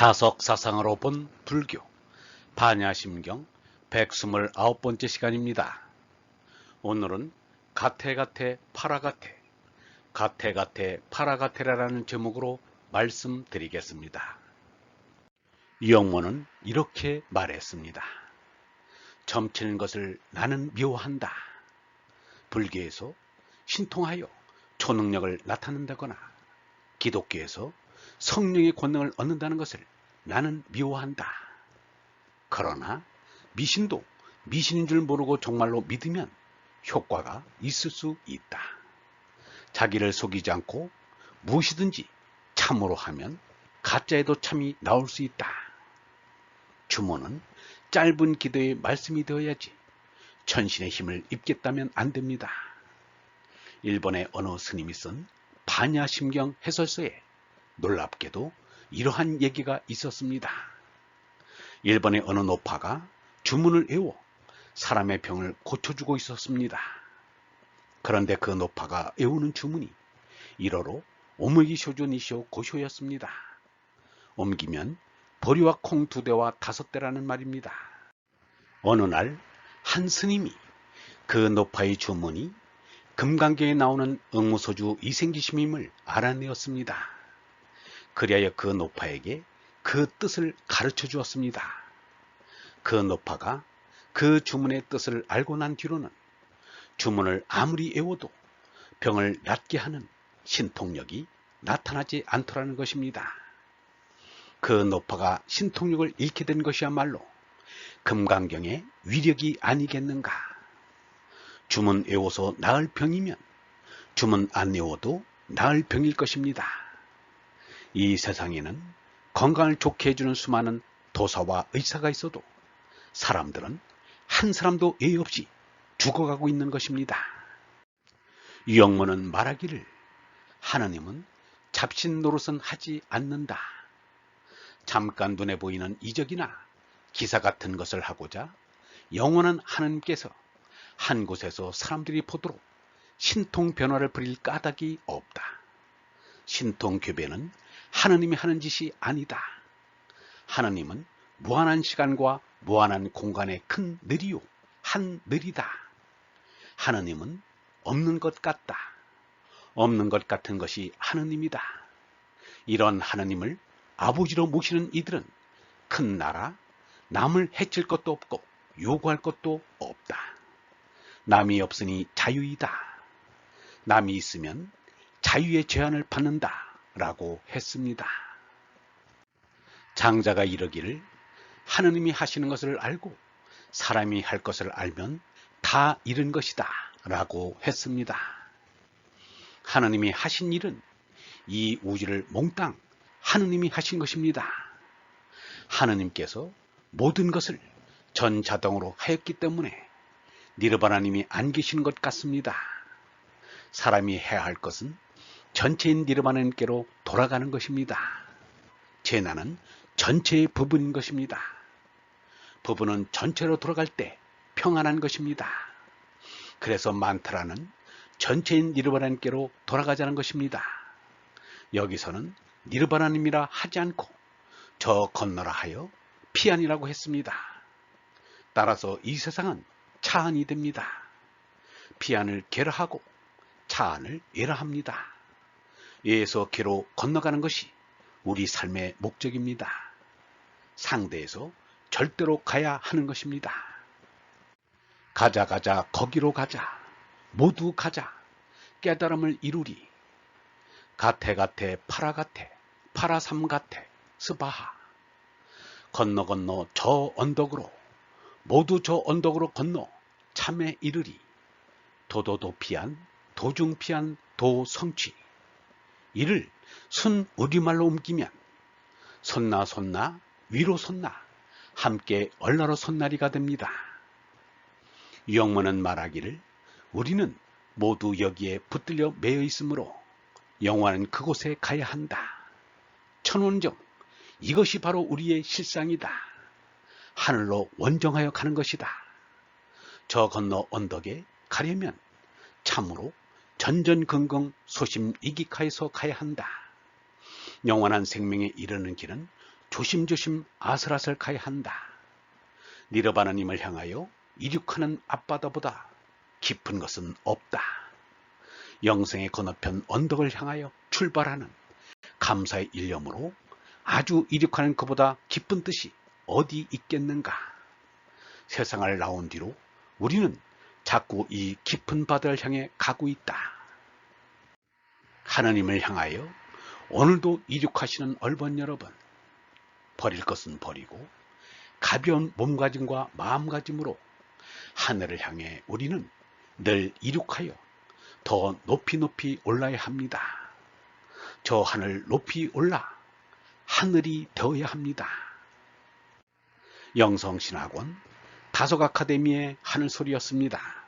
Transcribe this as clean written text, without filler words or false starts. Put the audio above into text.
다석사상으로 본 불교 반야심경 129번째 시간입니다. 오늘은 가테가테 파라가테, 가테가테 파라가테라는 제목으로 말씀드리겠습니다. 영모는 이렇게 말했습니다. 점치는 것을 나는 미워한다. 불교에서 신통하여 초능력을 나타낸다거나 기독교에서 성령의 권능을 얻는다는 것을 나는 미워한다. 그러나 미신도 미신인 줄 모르고 정말로 믿으면 효과가 있을 수 있다. 자기를 속이지 않고 무엇이든지 참으로 하면 가짜에도 참이 나올 수 있다. 주모는 짧은 기도의 말씀이 되어야지 천신의 힘을 입겠다면 안 됩니다. 일본의 어느 스님이 쓴 반야심경 해설서에 놀랍게도 이러한 얘기가 있었습니다. 일본의 어느 노파가 주문을 외워 사람의 병을 고쳐주고 있었습니다. 그런데 그 노파가 외우는 주문이 일어로 오므기 쇼조 니쇼 고쇼였습니다. 옮기면 보리와 콩 2대와 5대라는 말입니다. 어느 날 한 스님이 그 노파의 주문이 금강경에 나오는 응무소주 이생기심임을 알아내었습니다. 그리하여 그 노파에게 그 뜻을 가르쳐 주었습니다. 그 노파가 그 주문의 뜻을 알고 난 뒤로는 주문을 아무리 외워도 병을 낫게 하는 신통력이 나타나지 않더라는 것입니다. 그 노파가 신통력을 잃게 된 것이야말로 금강경의 위력이 아니겠는가. 주문 외워서 나을 병이면 주문 안 외워도 나을 병일 것입니다. 이 세상에는 건강을 좋게 해주는 수많은 도사와 의사가 있어도 사람들은 한 사람도 예의 없이 죽어가고 있는 것입니다. 유영모는 말하기를 하나님은 잡신 노릇은 하지 않는다. 잠깐 눈에 보이는 이적이나 기사 같은 것을 하고자 영원한 하나님께서 한 곳에서 사람들이 보도록 신통 변화를 부릴 까닭이 없다. 신통 교배는 하나님이 하는 짓이 아니다. 하나님은 무한한 시간과 무한한 공간의 큰 늘이요 한 늘이다. 하나님은 없는 것 같다. 없는 것 같은 것이 하나님이다. 이런 하나님을 아버지로 모시는 이들은 큰 나라, 남을 해칠 것도 없고 요구할 것도 없다. 남이 없으니 자유이다. 남이 있으면 자유의 제한을 받는다. 라고 했습니다. 장자가 이르기를 하느님이 하시는 것을 알고 사람이 할 것을 알면 다 잃은 것이다. 라고 했습니다. 하느님이 하신 일은 이 우주를 몽땅 하느님이 하신 것입니다. 하느님께서 모든 것을 전자동으로 하였기 때문에 니르바나님이 안 계신 것 같습니다. 사람이 해야 할 것은 전체인 니르바나님께로 돌아가는 것입니다. 재난은 전체의 부분인 것입니다. 부분은 전체로 돌아갈 때 평안한 것입니다. 그래서 만트라는 전체인 니르바나님께로 돌아가자는 것입니다. 여기서는 니르바나님이라 하지 않고 저 건너라 하여 피안이라고 했습니다. 따라서 이 세상은 차안이 됩니다. 피안을 계라하고 차안을 예라합니다. 예에서 계로 건너가는 것이 우리 삶의 목적입니다. 상대에서 절대로 가야 하는 것입니다. 가자 가자 거기로 가자. 모두 가자. 깨달음을 이루리. 가테가테 파라가테 파라삼가테 스바하. 건너 건너 저 언덕으로 모두 저 언덕으로 건너 참에 이르리. 도도도피한 도중피한 도성취. 이를 순 우리말로 옮기면 솟나 솟나 위로 솟나 함께 얼나로 솟나리가 됩니다. 유영모는 말하기를 우리는 모두 여기에 붙들려 매여 있으므로 영원한 그곳에 가야 한다. 천원정 이것이 바로 우리의 실상이다. 하늘로 원정하여 가는 것이다. 저 건너 언덕에 가려면 참으로 전전긍긍 소심이익하여서 가야 한다. 영원한 생명에 이르는 길은 조심조심 아슬아슬 가야 한다. 니르바나님을 향하여 이륙하는 앞바다보다 깊은 것은 없다. 영생의 건너편 언덕을 향하여 출발하는 감사의 일념으로 아주 이륙하는 그보다 깊은 뜻이 어디 있겠는가. 세상을 나온 뒤로 우리는 자꾸 이 깊은 바다를 향해 가고 있다. 하나님을 향하여 오늘도 이륙하시는 얼번 여러분, 버릴 것은 버리고 가벼운 몸가짐과 마음가짐으로 하늘을 향해 우리는 늘 이륙하여 더 높이 높이 올라야 합니다. 저 하늘 높이 올라 하늘이 되어야 합니다. 영성신학원 다속 아카데미의 하늘소리였습니다.